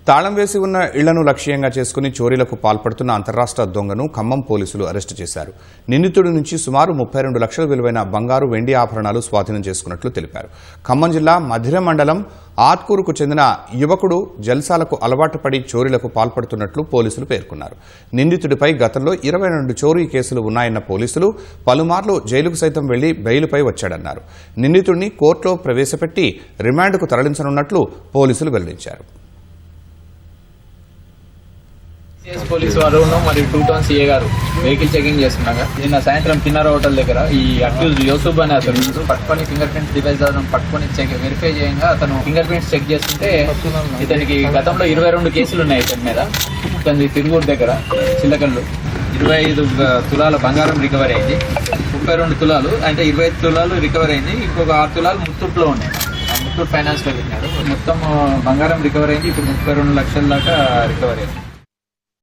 తాళం వేసి ఉన్న ఇళ్లను లక్ష్యంగా చేసుకుని చోరీలకు పాల్పడుతున్న అంతర్రాష్ట్ర దొంగను ఖమ్మం పోలీసులు అరెస్టు చేశారు. నిందితుడి నుంచి సుమారు 32 లక్షల విలువైన బంగారు, వెండి ఆభరణాలు స్వాధీనం చేసుకున్నట్లు తెలిపారు. ఖమ్మం జిల్లా మధిర మండలం ఆత్కూరుకు చెందిన యువకుడు జల్సాలకు అలవాటు పడి చోరీలకు పాల్పడుతున్నట్లు పోలీసులు పేర్కొన్నారు. నిందితుడిపై గతంలో 22 చోరీ కేసులు ఉన్నాయన్న పోలీసులు పలుమార్లు జైలుకు సైతం వెళ్లి బెయిలుపై వచ్చాడన్నారు. నిందితుడిని కోర్టులో ప్రవేశపెట్టి రిమాండ్కు తరలించనున్నట్లు పోలీసులు వెల్లడించారు. పోలీసు వారు మరియు 2 టౌన్ సిఏ గారు వెహికల్ చెకింగ్ చేస్తున్నాగా నిన్న సాయంత్రం కిన్నర హోటల్ దగ్గర ఈ అక్యూజ్ యూసుఫ్ అనే అతను పట్టుకొని ఫింగర్ ప్రింట్స్ డివైస్ పట్టుకొని వెరిఫై చేయంగా అతను ఫింగర్ ప్రింట్స్ చెక్ చేస్తుంటే ఇతనికి గతంలో 22 కేసులు ఉన్నాయి ఇతని మీద. ఇతని తిరుగూరు దగ్గర చిల్లకల్లు 25 తులాల బంగారం రికవరీ అయింది. 32 తులాలు అంటే 25 తులాలు రికవరీ అయింది. ఇంకొక 6 తులాలు ముత్తూట్లో ఉన్నాయి. ముత్తూట్ ఫైనాన్స్ లో పెట్టినారు. మొత్తం బంగారం రికవరీ అయింది. ఇప్పుడు 32 లక్షల దాకా రికవరీ అయింది.